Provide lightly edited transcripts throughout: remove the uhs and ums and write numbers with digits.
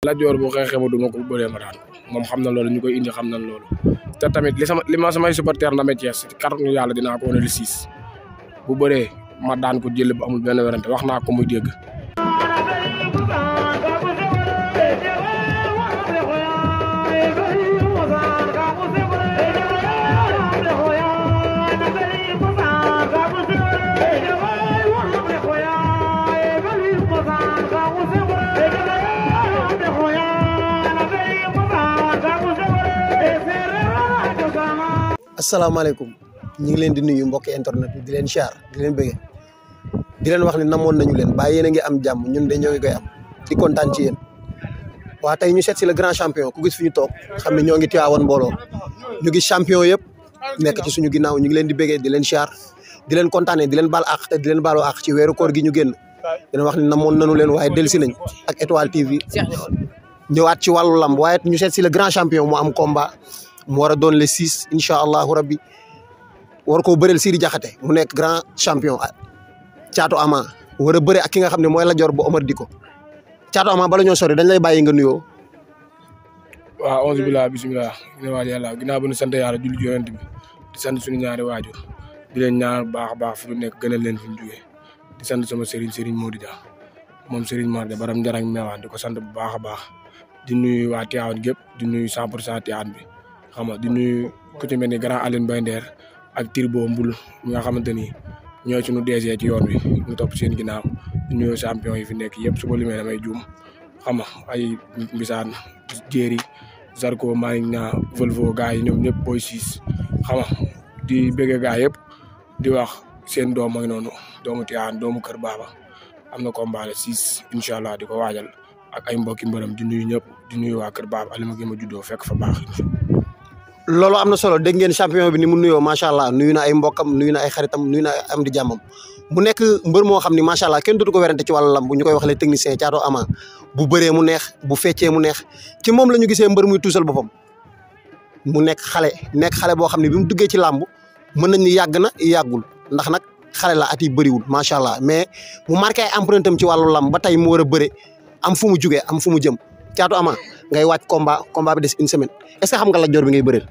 Lat Dior bu xeexee ma duma ko bu bëree ma daan moom xam na loolu ñu koy indi xam nañ loolu te tamit li ma samay supporter na ma Thiès kàttanu yàlla dinaa ko wane le 6 bu bëree ma daan ko jël bu amul benn werante wax naa ko muy dégg. asalaamaaleykum ñu ngi leen di nuyu mbokki internet bi di leen siyaar di leen bëgge di leen wax ne namoon nañu leen bàyyi yéen a ngi am jàmm ñun de ñoo ngi koy am di kontaan ci yéen waa tey ñu seet si le grand champion ku gis fi ñu toog xam ne ñoo ngi Tivaouane mbooloo ñu gis champion yëpp nekk ci suñu ginnaaw ñu ngi leen di bëggee di leen siyaar di leen kontaanee di leen baal àq te di leen baaloo àq ci weeru koor gi ñu génn di leen wax ne namoon nañu leen waaye dellusi nañ ak Étoile TV ñëwaat ci wàllu lamb waaye ñu seet si le grand champion mu am combat mu war a doon le 6 incha allahu rabbi war koo bëreel Sidi Diakhaté mu nekk grand champion Thiatou Ama war a bëre ak ki nga xam ne mooy Lat Dior bu Omar Diko Thiatou Ama bala ñoo sori dañ lay bàyyi nga nuyoo. waaw onze billah bisimilah ne waaj yàlla ginnaaw ba ñu sant yàlla julli yonent bi di sant suñu ñaari waajur di leen ñaar baax a baax fi ñu nekk gënal leen fi ñu jógee di sant sama Serigne Modou Dia moom Serigne Modou Dia baram njarañ meewaan di ko sant bu baax a baax di nuyu waa Tivaouane gépp di nuyu 100% Tivaouane bi xam nga di nuyu ku ci mel ni grand Aline Baye Nder ak Tirbo Mbul mi nga xamante ni ñooy suñu DG ci yoon wi ñu topp seen ginnaaw di nuyu champion yi fi nekk yëpp su ma limee damay juum xam nga ay Mbisaan Jéeri Zarko Malick Niang Volvo gars yi ñoom ñëpp Boy Siis xam nga di bëgg gars yëpp di wax seen doom mooy noonu doomu Tivaouane doomu Kër Baba am na combat le 6 incha allah di ko waajal ak ay mbokki mbërëm di nuyu ñëpp di nuyu waa Kër Baba Alima gi ma juddoo fekk fa baax. loolu am na solo dégg ngeen champion bi ni mu nuyoo macha allah nuyu na ay mbokkam nuyu na ay xaritam nuyu na am di jàmmam mu nekk mbër moo xam ni macha allah kenn dootu ko werante ci wàllu lamb ñu koy wax les techniciens Thiatou Ama bu bëree mu neex bu feccee mu neex ci moom la ñu gisee mbër muy tuusal boppam mu nekk xale boo xam ne bi mu duggee ci làmb mën nañ ni yàgg na yàggul ndax nag xale la at yi bëriwul macha allah mais mu marqué ay empreinte am ci wàllu lamb ba tey mu war a bëre am fu mu jugee am fu mu jëm Thiatou Ama ngay wàcc combat bi des une semaine est-ce que xam nga Lat Dior bi ngay bëreel.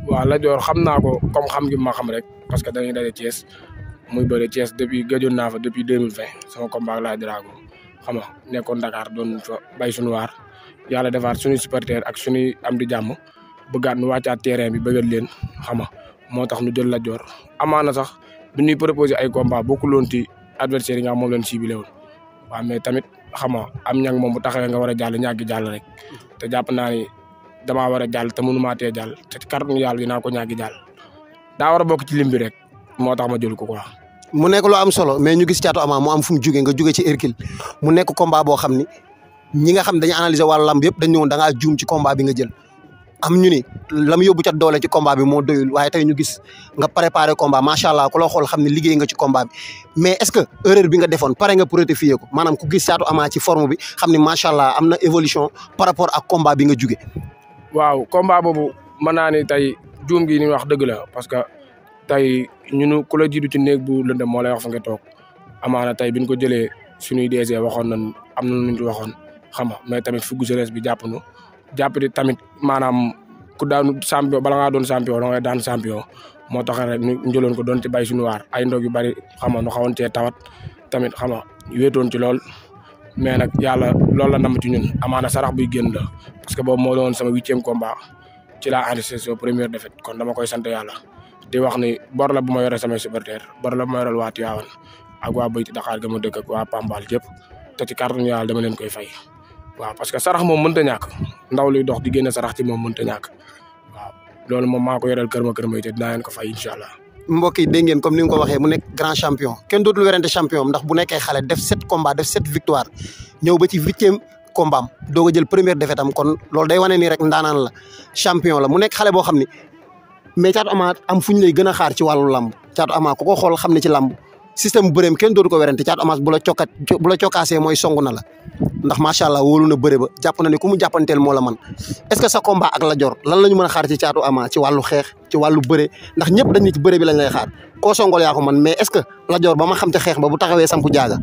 waaw Lat Dior xam naa ko comme xam gi ma xam rek parce que dañuy daje Thiès muy bëre Thiès depuis gëjoon naa fa depuis 2020 sama combat ak Laye Drago xam nga nekkoon Dakar doon fa bay suñu waar yàlla defaat suñuy supporter ak suñuy am di jàmm bëggaat nu wàccaat terrain bi bëggal leen xam nga moo tax nu jël Lat Dior amaana sax du ñuy proposé ay combat bokkul woon ci adversaire yi nga xam moom leen ciblé woon waaw mais tamit xam nga am ñang moom bu taxawee nga war a jàll ñàggi jàll rek te jàpp naa ni damaa war a jàll te mënu maa tee jàll te kàttanu yàlla dinaa ko ñàggi jàll daa war a bokk ci lim bi rek moo tax ma jël ko quoi. mu nekk lu am solo mais ñu gis Thiatou Ama mu am fu mu jugee nga jugee ci Hercule mu nekk combat boo xam ni ñi nga xam dañuy analyser wàllu lamb yëpp dañu ñëwoon da ngaa juum ci combat bi nga jël am ñu ni la mu yóbbu ca doole ci combat bi moo doyul waaye tey ñu gis nga préparé combat macha allah ku la xool xam ne liggéey nga ci combat bi mais est-ce que erreur bi nga defoon pare nga pour rectifier ko maanaam ku gis Thiatou Ama ci forme bi xam ni macha allah am na évolution par rapport ak combat bi nga jugee. waaw combat boobu mën naa ni tey juum gi ni wax dëgg la parce que tey ñunu ku la jiitu ci néeg bu lëndëm moo lay wax fa nga toog amaana tey biñ ko jëlee suñuy DG waxoon nañ am na lu ñu waxoon xam nga mais tamit fugg jeunesse bi jàpp nu jàpp di tamit maanaam ku daanu champion bala ngaa doon champion da ngay daan champion moo tax rek ñu jëloon ko doon ci bay suñu waar ay ndog yu bari xam nga nu xawoon cee tawat tamit xam nga wéetoon ci lool mais nag yàlla loolu la nam ci ñun amaana sarax buy génn la parce que boobu moo doon sama 8e combat ci laa enregistré sama première défaite kon dama koy sant yàlla di wax ni bor la bu ma yore samay supporter bor la bu ma yoreel waa Tivaouane ak waa Bayti Dakar ga ma dëkk ak waa Pambal yëpp te ci kàttanu yàlla dama leen koy fay waaw parce que sarax moom mënta ñàkk ndaw luy dox di génne sarax ci moom mënta ñàkk waaw loolu moom maa ko yoreel kër ma te dinaa leen ko fay incha allah. mbokk yi dégg ngeen comme ni nga ko waxee mu nekk grand champion kenn dootul werante champion ndax bu nekkee xale def 7 combats def 7 victoire ñëw ba ci 8e combat am doog a jël première défaite am kon loolu day wane ni rek ndaanaan la champion la mu nekk xale boo xam ni mais Thiatou Ama am fu ñu lay gën a xaar ci wàllu lamb Thiatou Ama ku ko xool xam ne ci lamb système bëreem kenn dootu ko werante Thiatou Ama bu la cokkaasee mooy songu na la ndax macha allah wóolu na bëre ba jàpp na ne ku mu jàppanteel moo la man est-ce que sa combat ak Lat Dior lan la ñu mën a xaar ci Thiatou Ama ci wàllu xeex ci wàllu bëre ndax ñëpp dañ ne ci bëre bi lañ lay xaar koo songol yaa ko man mais est-ce que Lat Dior ba ma xam te xeex ba bu taxawee sampu jaaga.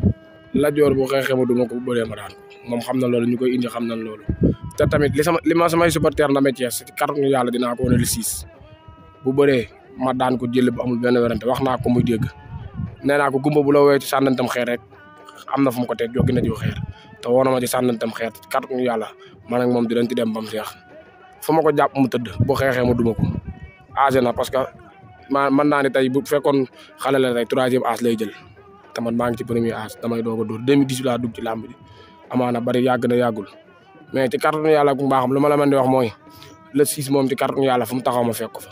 Lat Dior bu xeexee ma duma ko bu bëree ma daan moom xam na loolu ñu koy indi xam nañ loolu te tamit li ma samay supporter na Thiès ci kàttanu yàlla dinaa ko wane le 6 bu bëree ma daan ko jël bu amul benn werante wax naa ko muy dégg nee naa ko gumba bu la woowee ci sànnantam xeer rek am na fu mu ko teg joggi na jiw xeer te woo na ma ci sànnantam xeer ci kàttanu yàlla man ak moom dinañ ci dem bam seex fu ma ko jàpp mu tëdd bu xeexee ma duma ko âgé na parce que mën naa ne tey bu fekkoon xale la tey 3e âge lay jël te man maa ngi ci premier âge damay doog a dóor 2018 laa dugg ci làmb ji amaana bari yàgg na yàggul mais ci kàttanu yàlla ak mbaaxam lu ma la mën di wax mooy le 6 moom ci kàttanu yàlla fu mu taxaw ma fekk ko fa.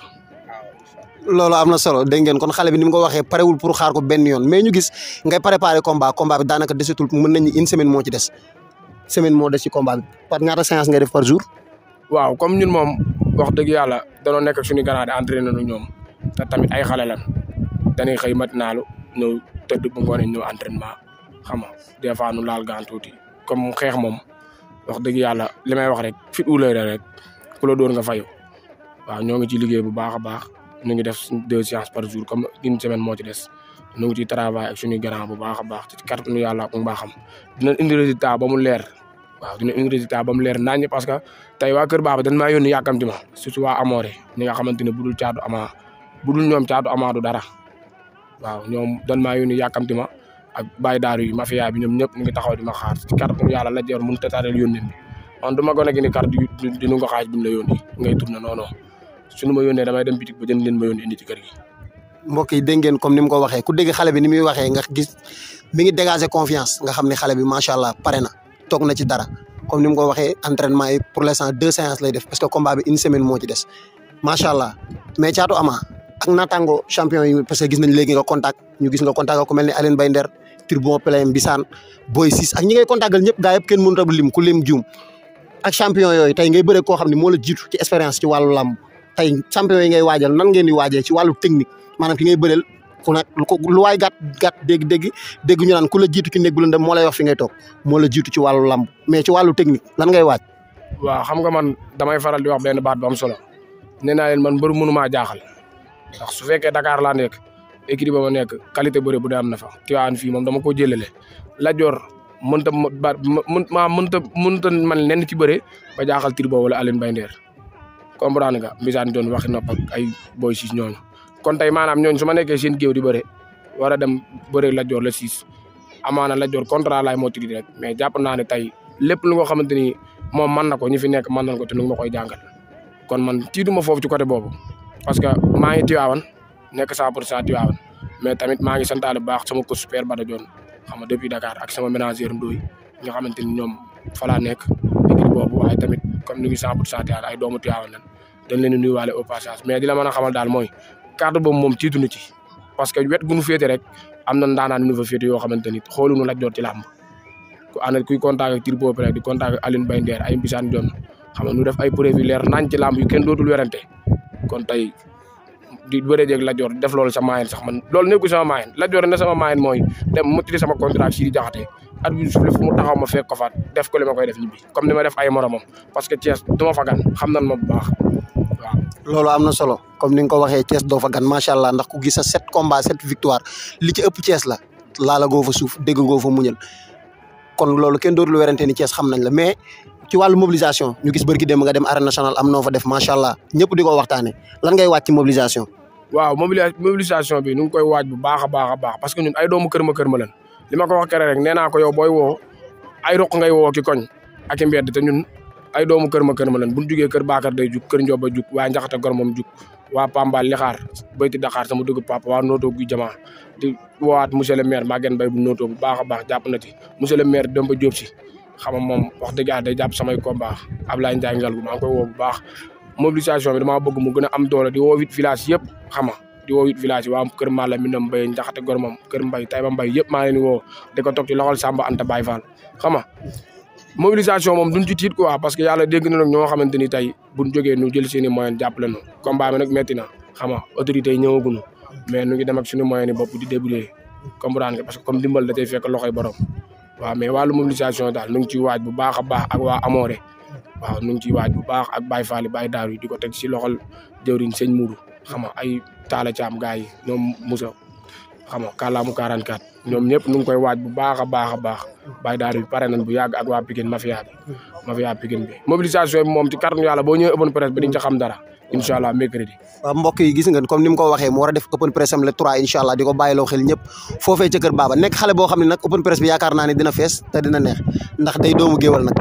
loolu am na solo dégg ngeen kon xale bi ni mu ko waxee parewul pour xaar ko benn yoon mais ñu gis ngay préparé combat bi daanaka desetul mën nañu une semaine moo ci des semaine moo des ci combat bi par ñaata séance ngay def par jour. waaw comme ñun moom wax dëgg yàlla danoo nekk ak suñu gannaaw di entraîné nu ñoom te tamit ay xale lan dañuy xëy matinalu ñëw tëdd bu ngoonee ñëw entraînement xam nga des fois nu laal gaan tuuti comme xeex moom wax dëgg yàlla li may wax rek fit wu lay rek ku la doon nga fayu waaw ñoo ngi ci liggéey bu baax a baax ñu ngi def 2 séances par jour comme une semaine moo ci des ñu ngi ciy travail ak suñuy grand bu baax a baax ci kàttanu yàlla ak mbaaxam dina indi résultat ba mu leer waaw dina indi résultat ba mu leer naññ parce que tey waa Kër Baba dañ maa yónni yàkkamti ma surtout waa Amoré ñi nga xamante ne budul caatu ama budul ñoom caatu ama du dara waaw ñoom dañ maa yónni yàkkamti ma ak Baye Daaru yi mafia bi ñoom ñëpp ñu ngi taxaw di ma xaar ci kàttanu yàlla la jor mun tataareel yónni bi man du ma gën a gën a carte di nu nga xaaj buñ la yónni ngay tourné non suñu ma yónnee damay dem bitik ba jënd leen ma yónni indi ci kër gi. mbokk yi dégg ngeen comme ni mu ko waxee ku dégg xale bi ni muy waxee nga gis mi ngi dégager confiance nga xam ne xale bi macha allah pare na toog na ci dara comme ni mu ko waxee entraînement yi pour l'instant 2 séances lay def parce que combat bi une semaine moo ci des macha allah mais Thiatou Ama ak naataango champion yi parce que gis nañ léegi nga contact ñu gis nga contact ku mel ni Aline Baye Nder Turbon Plein Bisaan Boy Sis ak ñi ngay contactal ñëpp gaa yëpp kenn mënut a lim ku lim juum ak champion yooyu tey ngay bëre koo xam ne moo la jiitu ci expérience ci wàllu làmb tey champion yi ngay waajal nan ngeen di waajee ci wàllu technique maanaam ki ngay bëreel ku nekk lu waay gàtt dégg ñu naan ku la jiitu ci néeg bu lëndëm moo lay wax fi ngay toog moo la jiitu ci wàllu lamb mais ci wàllu technique lan ngay waaj. waaw xam nga man damay faral di wax benn baat bu am solo nee naa leen man mbër mënumaa jaaxal ndax su fekkee Dakar laa nekk équipe ba ma nekk qualité bëre bu dee am na fa Tivaouane fii moom dama ko jëlale Lat Dior mënta man lenn ci bëre ba jaaxal Turbo wala Aline Baye Nder comprendre nga Mbisaan doon waxi nopp ak ay Boy Sis ñooñu kon tey maanaam ñooñu su ma nekkee seen géew di bëre war a dem bëre Lat Dior la 6 amaana Lat Dior contrat laay moo tigi rek mais jàpp naa ne tey lépp lu nga xamante ni moom mën na ko ñi fi nekk mën nañ ko te nu ma koy jàngal kon man tiituma foofu ci côté boobu parce que maa ngi Tivaouane nekk 100% Tivaouane mais tamit maa ngi santaale bu baax sama coach Père Bada Dione xam nga depuis Dakar ak sama ménagère Ndoye nga xamante ni ñoom fa laa nekk équipe boobu waaye tamit comme ni ngi 100% Tivaouane ay doomu Tivaouane lan dañ leen di nuyuwaale au passage mais di la mën a xamal daal mooy cadre boobu moom tiitu na ci parce que wet gu nu féete rek am na ndaanaan nu fa féete yoo xamante ni xooluñu Lat Dior ci làmb ku ànd kuy contact ak Turbo Plein di contact ak Aline Baye Nder ay Mbisaan Dione xam nga ñu def ay preuve yu leer nañ ci làmb yu kenn dootul werante kon tey di bëree jeeg Lat Dior def loolu sa maayen sax man loolu nekkul sama maayen Lat Dior ne sama maayen mooy dem mottali sama contrat si di jaxate at bi suuf fu mu taxaw ma fekk ko fa def ko li ma koy def ñibbi comme ni ma def ay moromam parce que Thiès du ma fa gan xam nañ ma bu baax waaw. loolu am na solo comme ni nga ko waxee Thiès doo fa gan macha allah ndax ku gis sa 7 combats 7 victoire li ci ëpp Thiès la laala goo fa suuf dégg goo fa muñal kon loolu kenn dootul werante ni Thiès xam nañ la mais ci wàllu mobilisation ñu gis bërki dem nga dem arène nationale am noo fa def macha allah ñëpp di ko waxtaanee lan ngay waaj ci mobilisation. waaw mobilisation bi ñu ngi koy waaj bu baax a baax parce que ñun ay doomu kër ma lan li ma ko wax kere rek nee naa ko yow booy woo ay roq ngay woo ki koñ ak i mbedd te ñun ay doomu kër ma lan bu ñu jugee kër Bakar day jug kër Ndioba jug waa Njaxate Gor moom jug waa Pambal Lixaar bayti Dakar sama dugg papa waa Noto gu Jama di woowaat monsieur le maire Maguette Mbaye bu Noto bu baax a baax jàpp na ci monsieur le maire Demba Diop si xam nga moom wax dëgg yàlla day jàpp samay combat Ablaye Ndiaye Ngalgu maa ngi koy woo bu baax mobilisation bi damaa bëgg mu gën a am doole di woo 8 villages yëpp xam nga di woo 8 villages yi waa kër Malla Minam Mbaye Njaxate Gor moom kër Mbaye Taïba Mbaye yëpp maa leen di woo di ko toog ci loxol Samba Anta Baye Fall xam nga mobilisation moom duñ ci tiit quoi parce que yàlla dégg na nag ñoo xamante ni tey buñ jógee ñu jël seen i moyen jàppale nu combat bi nag métti na xam nga autorités yi ñëwaguñu mais nu ngi dem ak suñu moyen yi bopp di débrouiller comprendre nga parce que comme dimbal da cay fekk loxoy borom waaw mais wàllu mobilisation daal nu ngi ciy waaj bu baax a baax ak waa Amoré waaw nu ngi ciy waaj bu baax ak Baye Fall Baye Daaru yi di ko teg si loxol jëwriñ sëñ Mourou xam nga ay Talla Thiam gars yi ñoom Moussa xam nga kàllaamu 44 ñoom ñëpp ñu ngi koy waaj bu baax a baax Baye Daara bi pare nañ bu yàgg ak waa Pikine mafia Pikine bi mobilisation bi moom ci kàttanu yàlla boo ñëwee open press bi di nga xam dara incha allah mercredi. waaw mbokk yi gis ngeen comme ni mu ko waxee mu war a def open press am le 3 incha allah di ko bàyyiloo xel ñëpp foofee ca kër Baba nekk xale boo xam ne nag open press bi yaakaar naa ne dina fees te dina neex ndax day doomu géewal nag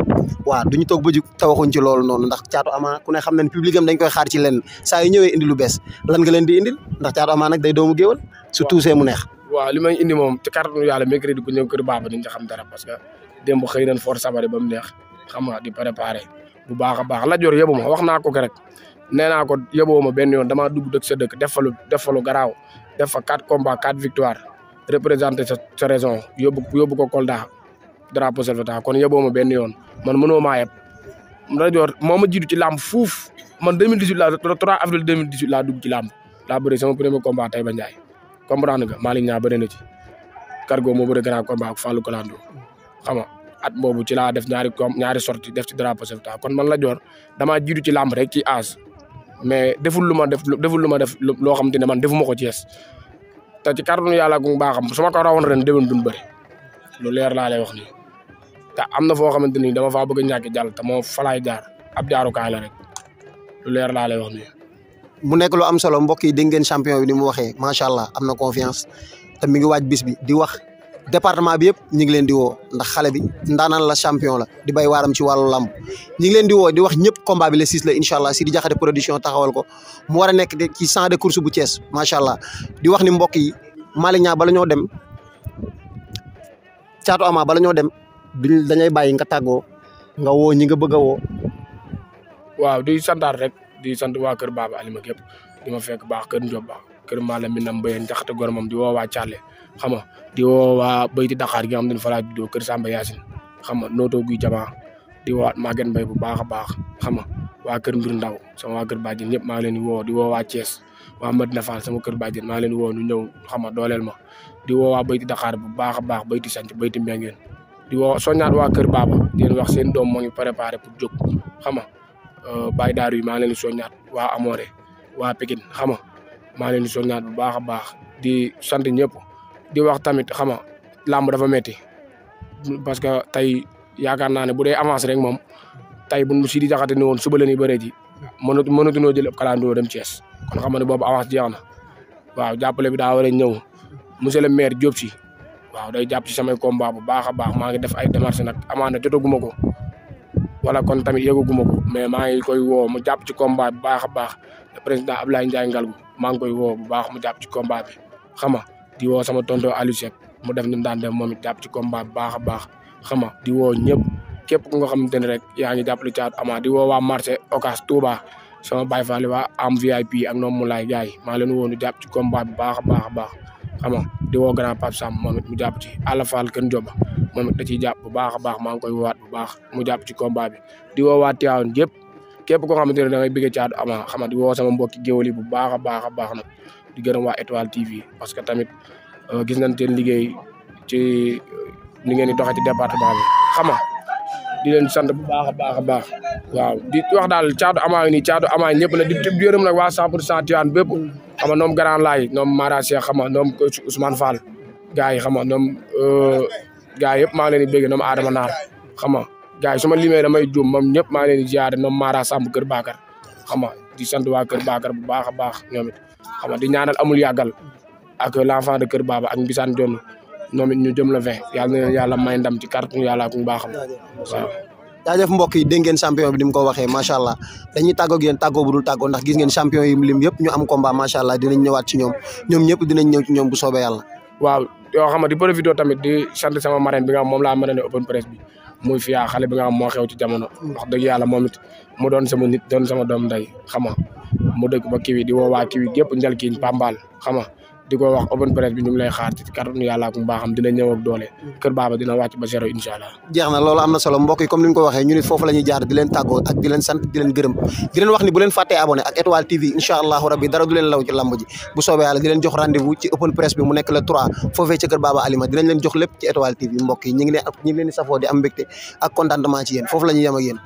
waaw duñu toog ba jug te waxuñ ci loolu noonu ndax Thiatou Ama ku ne xam ne public am dañ koy xaar ci lenn saa yu ñëwee indi lu bees lan nga leen di indil ndax Thiatou Ama nag day doomu géewal surtout see mu neex. waaw li may indi moom ci kàttanu yàlla mercredi ku ñëw kër Baba dañ ca xam dara parce que démb xëy nañ for sabari ba mu neex xam nga di préparer bu baax a baax la jor yëbu ma wax naa ko rek nee naa ko yóbboo ma benn yoon damaa dugg dëkk sa dëkk def fa lu garaaw def fa 4 combats 4 victoires représenté sa région yóbbu ko Kolda drapeau Selfata kon yóbboo ma benn yoon man mënoo maa yeb rajoor moo ma jiitu ci làmb fuuf man 2018 la 3 avril 2018 laa dugg ci làmb laa bëri sama premier combat Taïba Ndiaye comprendre nga Malick Niang bëri na ci Cargo moo bëri grand combat ak Fallou Kolando xam nga at boobu ci laa def ñaari sortie def ci drapeau Selfata kon man la joor damaa jiitu ci làmb rek ci âge mais deful lu ma def loo xam te ne man defuma ko Thiès te ci kàttanu yàlla gu baaxam su ma ko rawoon ren déwén duñ bëri lu leer laa lay wax nii te am na foo xamante ni dama faa bëgg a ñàkk jàll te moo falaay jaar ab jaarukaay la rek lu leer laa lay wax nii. mu nekk lu am solo mbokk yi dégg ngeen champion bi ni mu waxee macha allah am na confiance te mi ngi waaj bis bi di wax département bi yëpp ñu ngi leen di woo ndax xale bi ndaanaan la champion la di bay waaram ci wàllu lamb ñu ngi leen di woo di wax ñëpp combat bi le 6 la incha allah Sidi Diakhaté production taxawal ko mu war a nekk ci champ de course bu Thiès macha allah di wax ni mbokk yi Malick Niang bala ñoo dem Thiatou Ama bala ñoo dem dañay bàyyi nga tàggoo nga woo ñi nga bëgg a woo. waaw di santaat rek di sant waa kër Baba Alima gépp di ma fekk baax kër Ndiob baax kër Malam Minam Mbayeen Diakhaté goromam di woo waa Thialé xam nga di woo waa Bayti Dakar gi nga xam ne fa laa juddoo kër Samba Yacine xam nga nootoo guy jamaa di woowaat Maguette Mbaye bu baax a baax xam nga waa kër Mbir Ndaw sama waa kër Badiane ñëpp maa ngi leen di woo waa Thiès waa Madina Fall sama kër Badiane maa ngi leen di woo ñu ñëw xam nga dooleel ma di woo waa Bayti Dakar bu baax a baax Bayti Sanc Bayti Mbengeen di woo soññaat waa kër Baba di leen wax seen doom moo ngi préparé pour jóg xam nga Baye Daaru yi maa ngi leen di soññaat waa Amoré waa Pikine xam nga maa ngi leen di soññaat bu baax a baax di sant ñëpp di wax tamit xam nga làmb dafa metti parce que tey yaakaar naa ne bu dee avance rek moom tey bu Sidi Diakhaté ne woon suba la ñuy bëree ji mënatuñoo jël ab kalandoo dem Thiès kon xam nga ne boobu avance jeex na waaw jàppale bi daa war a ñëw monsieur le maire Diop si waaw day jàpp ci samay combat bu baax a baax maa ngi def ay démarches nag amaana jotaguma ko wala kon tamit yëgaguma ko mais maa ngi koy woo mu jàpp ci combat bu baax a baax le président Abdoulaye Ndiaye Ngalgou maa ngi koy woo bu baax mu jàpp ci combat bi xam nga di woo sama tonton Aliou Seck mu def ni mu daan def moom it jàpp ci combat bu baax a baax xam nga di woo ñëpp képp ku nga xamante ne rek yaa ngi jàppale Thiatou Ama di woo waa marché Ocass Touba sama Baye Fall waa am VIP ak ñoom mu laay gars yi maa leen woo ñu jàpp ci combat bu baax a baax a baax xam nga di woo grand Pape Sam moom it mu jàpp ci Alla Fall Kën Joba moom it da ciy jàpp bu baax a baax maa ngi koy woowaat bu baax mu jàpp ci combat bi di woo waa Tivaouane yëpp képp koo xamante ne da ngay bëgg Thiatou Ama xam nga di woo sama mbokki géwël yi bu baax a baax a baax nag di gërëm waa Étoile TV parce que tamit gis nañ seen liggéey ci ni ngeen di doxee ci département bi xam nga di leen sant bu baax a baax a baax waaw di wax daal Thiatou Ama nii Thiatou Ama ñëpp na di gërëm nag waa 100% Tivaouane bépp xam nga ñoom Grand Laye ñoom Mara Cheikh xam nga ñoom Ousmane Fall gars yi xam nga ñoom gars yëpp maa ngi leen di bëgg ñoom Adama Naar xam nga gars yi su ma limee damay juum moom ñëpp maa ngi leen di ziare ñoom Mara Samb Kër Bakar xam nga di sant waa Kër Bakar bu baax a baax ñoom it xam nga di ñaanal amul yàggal ak l'enfant de Kër Baba ak Mbisaan Jonn ñoom it ñu jëm la 20 yàlla na leen yàlla may ndam ci kàttanu yàlla ak mbaaxam waaw. jaajëf mbokk yi dégg ngeen champion bi ni mu ko waxee macha allah dañuy tàggoo ak yéen tàggoo bu dul tàggoo ndax gis ngeen champion yi lim yëpp ñu am combat macha allah dinañ ñëwaat ci ñoom ñëpp dinañ ñëw ci ñoom bu soobee yàlla. waaw yoo xam nga di profité tamit di sant sama marraine bi nga xam moom laa mën a ne open press bi muy fiyaa xale bi nga xam moo xew ci jamono wax dëgg yàlla moom it mu doon sama nit doon sama doom nday xam nga mu dëkk ba kiwi di woo waa kiwi yëpp njal kiiñ Pambal xam nga di ko wax open press bi ñu ngi lay xaar ci kàttanu yàlla ak mbaaxam dina ñëw ak doole Kër Baba dina wàcc ba zéro incha allah. jeex na loolu am na solo mbokk yi comme ni ñu ko waxee ñu nit foofu la ñuy jaar di leen tàggoo ak di leen sant di leen gërëm di leen wax ni bu leen fàttee abonné ak Étoile TV incha allahu rabbi dara du leen law ci lamb ji bu soobee yàlla di leen jox rendez-vous ci open press bi mu nekk le 3 foofee ca Kër Baba Alima dinañ leen jox lépp ci Étoile TV mbokk yi ñu ngi leen di safoo di am mbégte ak contentement ci yéen foofu la ñuy yem ak yéen